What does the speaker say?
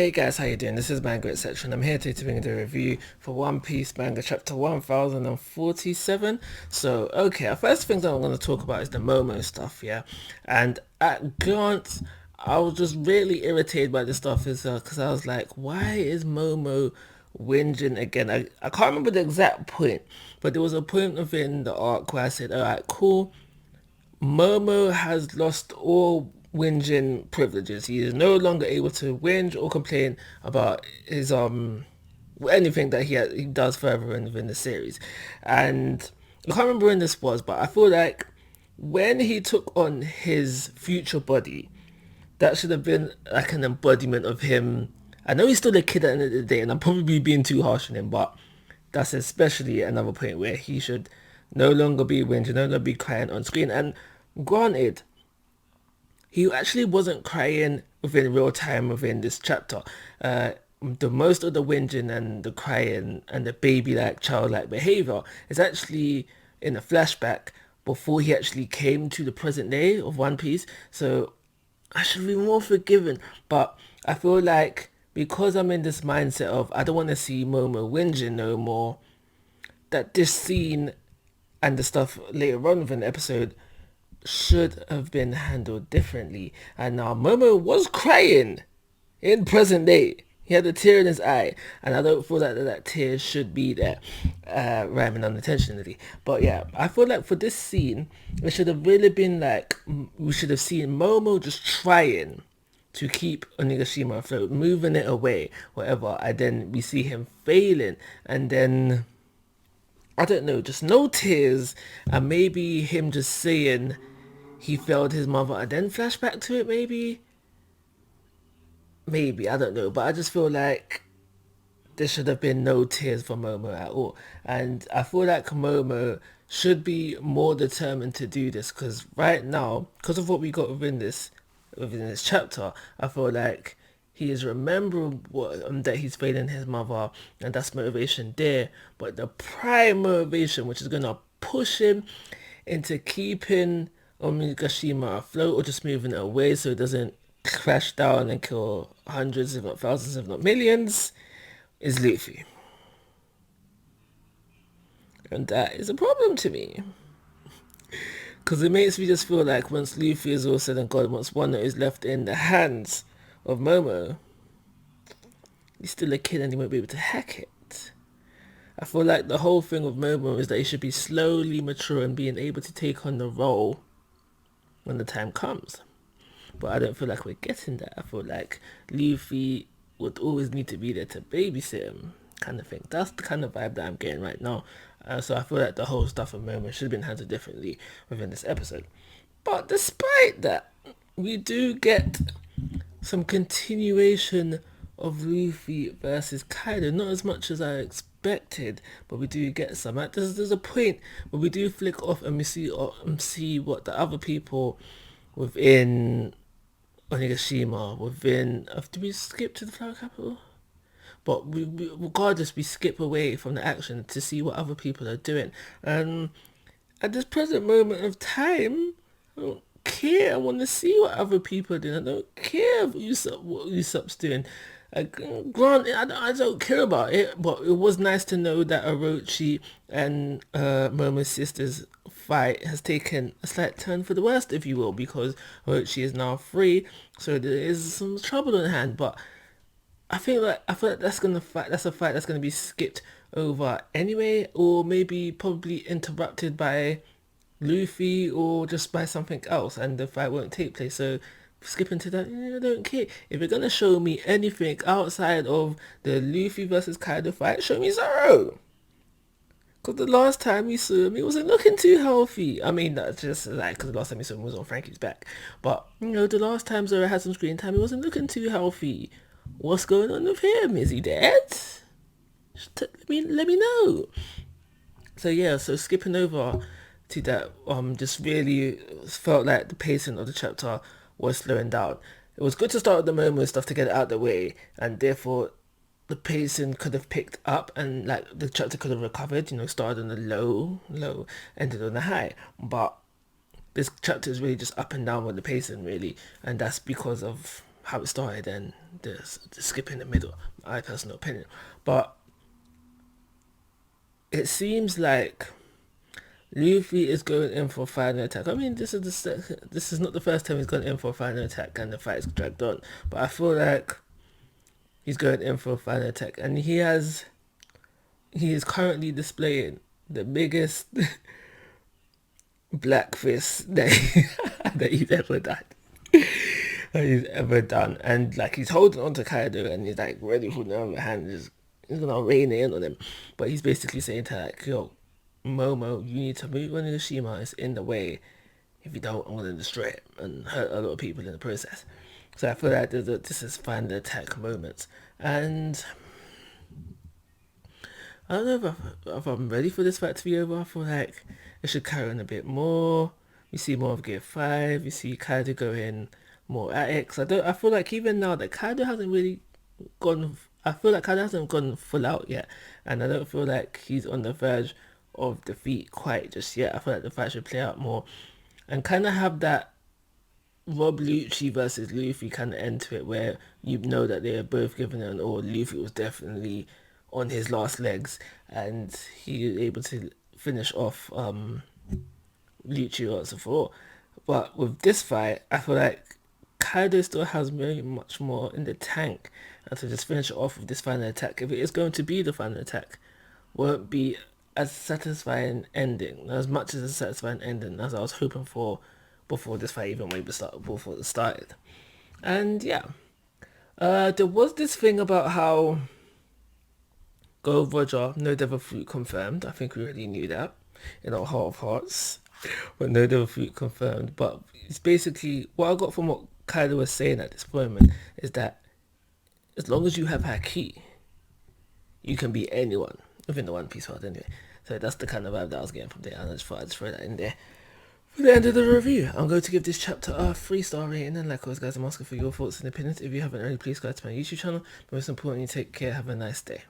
Hey guys, how you doing? This is Manga etc. and I'm here today to bring you the review for One Piece manga chapter 1047. So, okay, our first thing that I'm going to talk about is the Momo stuff, yeah? And at glance, I was just really irritated by this stuff is because I was like, why is Momo whinging again? I can't remember the exact point, but there was a point within the arc where I said, alright, cool, Momo has lost all whinging privileges. He is no longer able to whinge or complain about his anything that he does further in the series. And I can't remember when this was, but I feel like when he took on his future body, that should have been like an embodiment of him. I know he's still a kid at the end of the day, and I'm probably being too harsh on him, but that's especially another point where he should no longer be whinging, no longer be crying on screen. And granted, he actually wasn't crying within real time within this chapter. The most of the whinging and the crying and the baby-like, childlike behavior is actually in a flashback before he actually came to the present day of One Piece. So I should be more forgiving, but I feel like because I'm in this mindset of I don't want to see Momo whinging no more, that this scene and the stuff later on within the episode should have been handled differently. And now Momo was crying in present day. He had a tear in his eye, and I don't feel like that tear should be there, rhyming unintentionally. But yeah, I feel like for this scene, it should have really been like we should have seen Momo just trying to keep Onigashima afloat, moving it away, whatever, and then we see him failing, and then I don't know, just no tears, and maybe him just saying he failed his mother and then flashback to it, maybe, I don't know, but I just feel like there should have been no tears for Momo at all, and I feel like Momo should be more determined to do this, because right now, because of what we got within this chapter, I feel like he is remembering that he's failing his mother, and that's motivation there, but the prime motivation, which is going to push him into keeping Omigashima afloat or just moving it away so it doesn't crash down and kill hundreds, if not thousands, if not millions, is Luffy. And that is a problem to me. Because it makes me just feel like once Luffy is all said and done, once Wano is left in the hands of Momo, he's still a kid and he won't be able to hack it. I feel like the whole thing of Momo is that he should be slowly mature and being able to take on the role when the time comes. But I don't feel like we're getting that. I feel like Luffy would always need to be there to babysit him, kind of thing. That's the kind of vibe that I'm getting right now. So I feel like the whole stuff of Momo should have been handled differently within this episode. But despite that, we do get some continuation of Luffy versus Kaido. Not as much as I expected, but we do get some. There's a point where we do flick off and we see what the other people within Onigashima, did we skip to the Flower Capital? But regardless, we skip away from the action to see what other people are doing. And at this present moment of time, I don't care. I want to see what other people are doing. I don't care what Usopp's doing. Granted, I don't care about it, but it was nice to know that Orochi and Momo's sister's fight has taken a slight turn for the worst, if you will, because Orochi is now free, so there is some trouble on hand. But I feel like that's a fight that's gonna be skipped over anyway, or maybe probably interrupted by Luffy or just by something else, and the fight won't take place. So skipping to that, I don't care. If you're gonna show me anything outside of the Luffy versus Kaido fight, show me Zoro. Because the last time we saw him, he wasn't looking too healthy. I mean, that's just like, because the last time we saw him was on Frankie's back. But, the last time Zoro had some screen time, he wasn't looking too healthy. What's going on with him? Is he dead? Let me know. So yeah, so skipping over to that, just really felt like the pacing of the chapter was slowing down. It was good to start with the moment stuff to get it out of the way, and therefore the pacing could have picked up and like the chapter could have recovered, started on the low, ended on the high. But this chapter is really just up and down with the pacing really, and that's because of how it started and the skip in the middle. My personal opinion, but it seems like Luffy is going in for a final attack. I mean, this is not the first time he's gone in for a final attack and the fight's dragged on. But I feel like he's going in for a final attack, and he is currently displaying the biggest black fist that he's ever done. That he's ever done, and like he's holding on to Kaido, and he's like ready for the other hand. He's gonna rain it in on him, but he's basically saying to like, yo, Momo, you need to move on Hiroshima. It's in the way. If you don't, I'm gonna destroy it and hurt a lot of people in the process. So I feel like this is final attack moments, and I don't know if I'm ready for this fight to be over. I feel like it should carry on a bit more. We see more of Gear 5. We see Kaido going more at it. 'Cause I feel like even now that Kaido hasn't really gone. I feel like Kaido hasn't gone full out yet, and I don't feel like he's on the verge of defeat quite just yet. I feel like the fight should play out more, and kind of have that Rob Lucci versus Luffy kind of end to it, where you know that they are both given it an all. Luffy was definitely on his last legs, and he was able to finish off Lucci once and for all. But with this fight, I feel like Kaido still has very much more in the tank, and to just finish it off with this final attack, if it is going to be the final attack, won't be as satisfying ending, as much as a satisfying ending as I was hoping for before this fight even before it started. And yeah, there was this thing about how Go Roger, no devil fruit confirmed. I think we already knew that in our heart of hearts, but no devil fruit confirmed. But it's basically what I got from what Kaido was saying at this moment is that as long as you have Haki, you can be anyone within the One Piece world anyway. So that's the kind of vibe that I was getting from there, and I just thought I'd throw that in there. For the end of the review, I'm going to give this chapter a 3-star rating, and like always guys, I'm asking for your thoughts and opinions. If you haven't already, please go to my YouTube channel. But most importantly, take care, have a nice day.